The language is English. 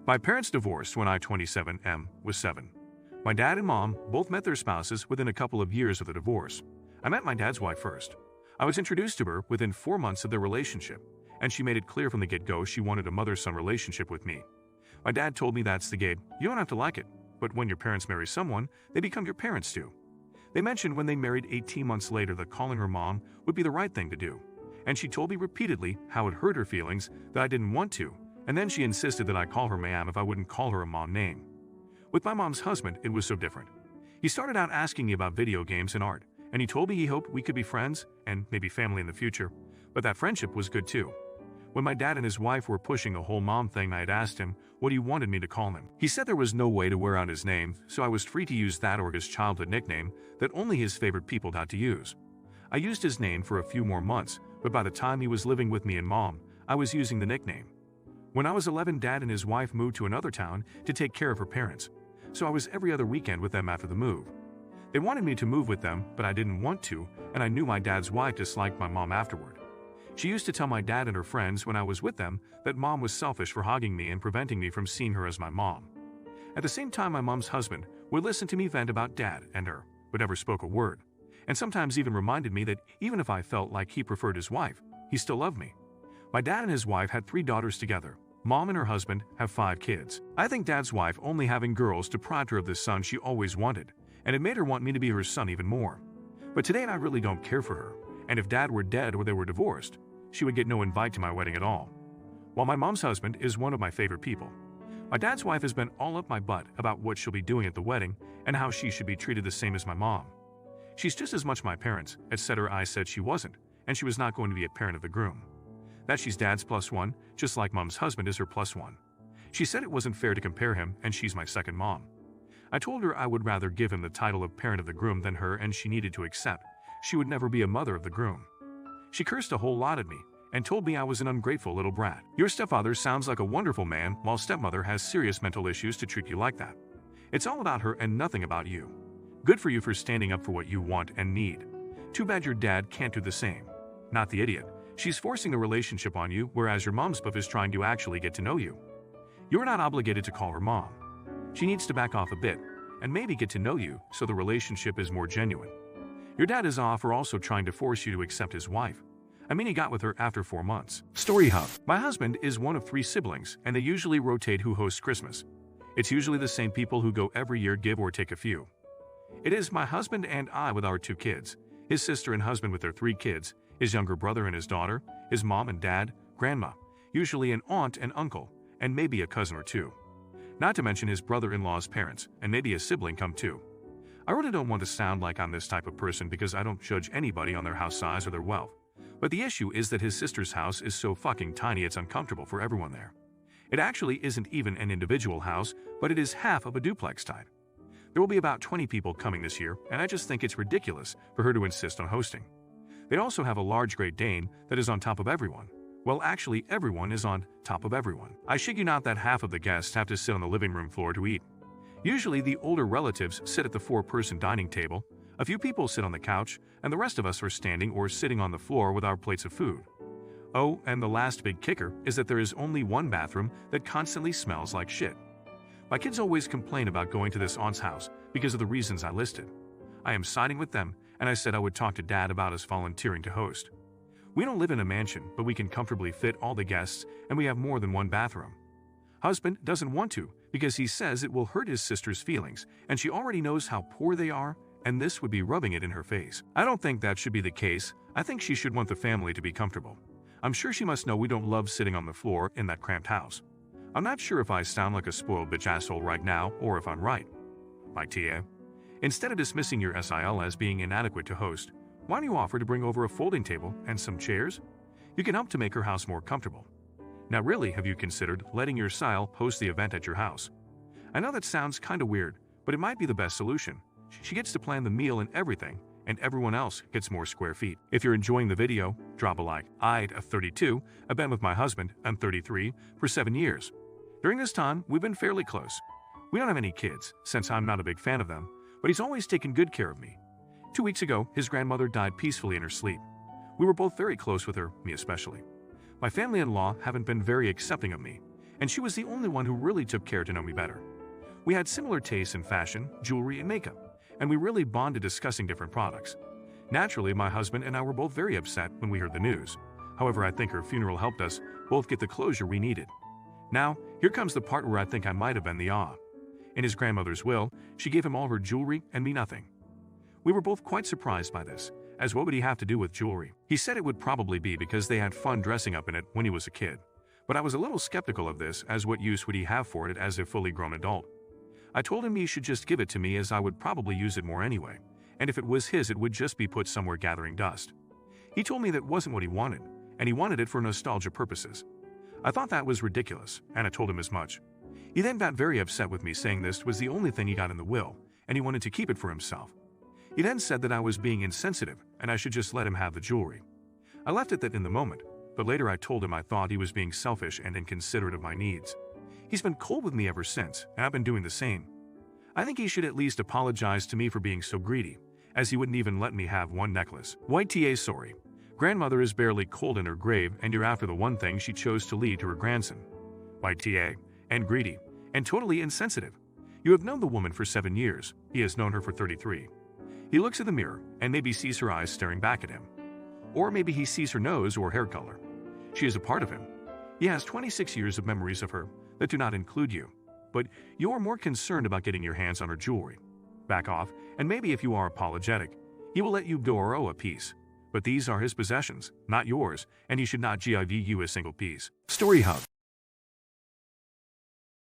My parents divorced when I 27 was 7. My dad and mom both met their spouses within a couple of years of the divorce. I met my dad's wife first. I was introduced to her within 4 months of their relationship, and she made it clear from the get-go she wanted a mother-son relationship with me. My dad told me that's the game. You don't have to like it, but when your parents marry someone, they become your parents too. They mentioned when they married 18 months later that calling her mom would be the right thing to do, and she told me repeatedly how it hurt her feelings that I didn't want to, and then she insisted that I call her ma'am if I wouldn't call her a mom name. With my mom's husband, it was so different. He started out asking me about video games and art, and he told me he hoped we could be friends and maybe family in the future, but that friendship was good too. When my dad and his wife were pushing the whole mom thing, I had asked him what he wanted me to call him. He said there was no way to wear out his name, so I was free to use that or his childhood nickname that only his favorite people got to use. I used his name for a few more months, but by the time he was living with me and mom, I was using the nickname. When I was 11, Dad and his wife moved to another town to take care of her parents, so I was every other weekend with them after the move. They wanted me to move with them, but I didn't want to, and I knew my dad's wife disliked my mom afterward. She used to tell my dad and her friends when I was with them that mom was selfish for hogging me and preventing me from seeing her as my mom. At the same time, my mom's husband would listen to me vent about dad and her, but never spoke a word, and sometimes even reminded me that even if I felt like he preferred his wife, he still loved me. My dad and his wife had 3 daughters together. Mom and her husband have 5 kids. I think dad's wife only having girls deprived her of the son she always wanted, and it made her want me to be her son even more. But today I really don't care for her, and if dad were dead or they were divorced, she would get no invite to my wedding at all. While my mom's husband is one of my favorite people, my dad's wife has been all up my butt about what she'll be doing at the wedding and how she should be treated the same as my mom. She's just as much my parents, etc. I said she wasn't, and she was not going to be a parent of the groom. That she's dad's +1, just like mom's husband is her +1. She said it wasn't fair to compare him, and she's my second mom. I told her I would rather give him the title of parent of the groom than her, and she needed to accept she would never be a mother of the groom. She cursed a whole lot at me and told me I was an ungrateful little brat. Your stepfather sounds like a wonderful man, while stepmother has serious mental issues to treat you like that. It's all about her and nothing about you. Good for you for standing up for what you want and need. Too bad your dad can't do the same. Not the idiot. She's forcing the relationship on you, whereas your mom's buff is trying to actually get to know you. You're not obligated to call her mom. She needs to back off a bit and maybe get to know you so the relationship is more genuine. Your dad is off for also trying to force you to accept his wife. I mean, he got with her after 4 months. Story Hub. My husband is one of 3 siblings, and they usually rotate who hosts Christmas. It's usually the same people who go every year, give or take a few. It is my husband and I with our 2 kids, his sister and husband with their 3 kids, his younger brother and his daughter, his mom and dad, grandma, usually an aunt and uncle, and maybe a cousin or 2. Not to mention his brother-in-law's parents, and maybe a sibling come too. I really don't want to sound like I'm this type of person because I don't judge anybody on their house size or their wealth. But the issue is that his sister's house is so fucking tiny it's uncomfortable for everyone there. It actually isn't even an individual house, but it is half of a duplex type. There will be about 20 people coming this year, and I just think it's ridiculous for her to insist on hosting. They also have a large Great Dane that is on top of everyone. Well, actually, everyone is on top of everyone. I shit you not that half of the guests have to sit on the living room floor to eat. Usually, the older relatives sit at the 4-person dining table, a few people sit on the couch, and the rest of us are standing or sitting on the floor with our plates of food. Oh, and the last big kicker is that there is only one bathroom that constantly smells like shit. My kids always complain about going to this aunt's house because of the reasons I listed. I am siding with them, and I said I would talk to Dad about us volunteering to host. We don't live in a mansion, but we can comfortably fit all the guests, and we have more than one bathroom. Husband doesn't want to because he says it will hurt his sister's feelings, and she already knows how poor they are, and this would be rubbing it in her face. I don't think that should be the case. I think she should want the family to be comfortable. I'm sure she must know we don't love sitting on the floor in that cramped house. I'm not sure if I sound like a spoiled bitch asshole right now or if I'm right. My TA. Instead of dismissing your SIL as being inadequate to host, why don't you offer to bring over a folding table and some chairs? You can help to make her house more comfortable. Now really, have you considered letting your SIL host the event at your house? I know that sounds kinda weird, but it might be the best solution. She gets to plan the meal and everything, and everyone else gets more square feet. If you're enjoying the video, drop a like. I'm 32, I've been with my husband, I'm 33, for 7 years. During this time, we've been fairly close. We don't have any kids, since I'm not a big fan of them, but he's always taken good care of me. 2 weeks ago, his grandmother died peacefully in her sleep. We were both very close with her, me especially. My family-in-law haven't been very accepting of me, and she was the only one who really took care to know me better. We had similar tastes in fashion, jewelry, and makeup, and we really bonded discussing different products. Naturally, my husband and I were both very upset when we heard the news. However, I think her funeral helped us both get the closure we needed. Now, here comes the part where I think I might have been the ah. In his grandmother's will, she gave him all her jewelry and me nothing. We were both quite surprised by this, as what would he have to do with jewelry? He said it would probably be because they had fun dressing up in it when he was a kid. But I was a little skeptical of this, as what use would he have for it as a fully grown adult? I told him he should just give it to me, as I would probably use it more anyway, and if it was his it would just be put somewhere gathering dust. He told me that wasn't what he wanted, and he wanted it for nostalgia purposes. I thought that was ridiculous, and I told him as much. He then got very upset with me, saying this was the only thing he got in the will, and he wanted to keep it for himself. He then said that I was being insensitive, and I should just let him have the jewelry. I left it that in the moment, but later I told him I thought he was being selfish and inconsiderate of my needs. He's been cold with me ever since, and I've been doing the same. I think he should at least apologize to me for being so greedy, as he wouldn't even let me have one necklace. YTA sorry. Grandmother is barely cold in her grave, and you're after the one thing she chose to lead to her grandson. YTA, and greedy, and totally insensitive. You have known the woman for 7 years, he has known her for 33. He looks in the mirror, and maybe sees her eyes staring back at him. Or maybe he sees her nose or hair color. She is a part of him. He has 26 years of memories of her that do not include you. But you are more concerned about getting your hands on her jewelry. Back off, and maybe if you are apologetic, he will let you go or owe a piece. But these are his possessions, not yours, and he should not give you a single piece. Story Hub.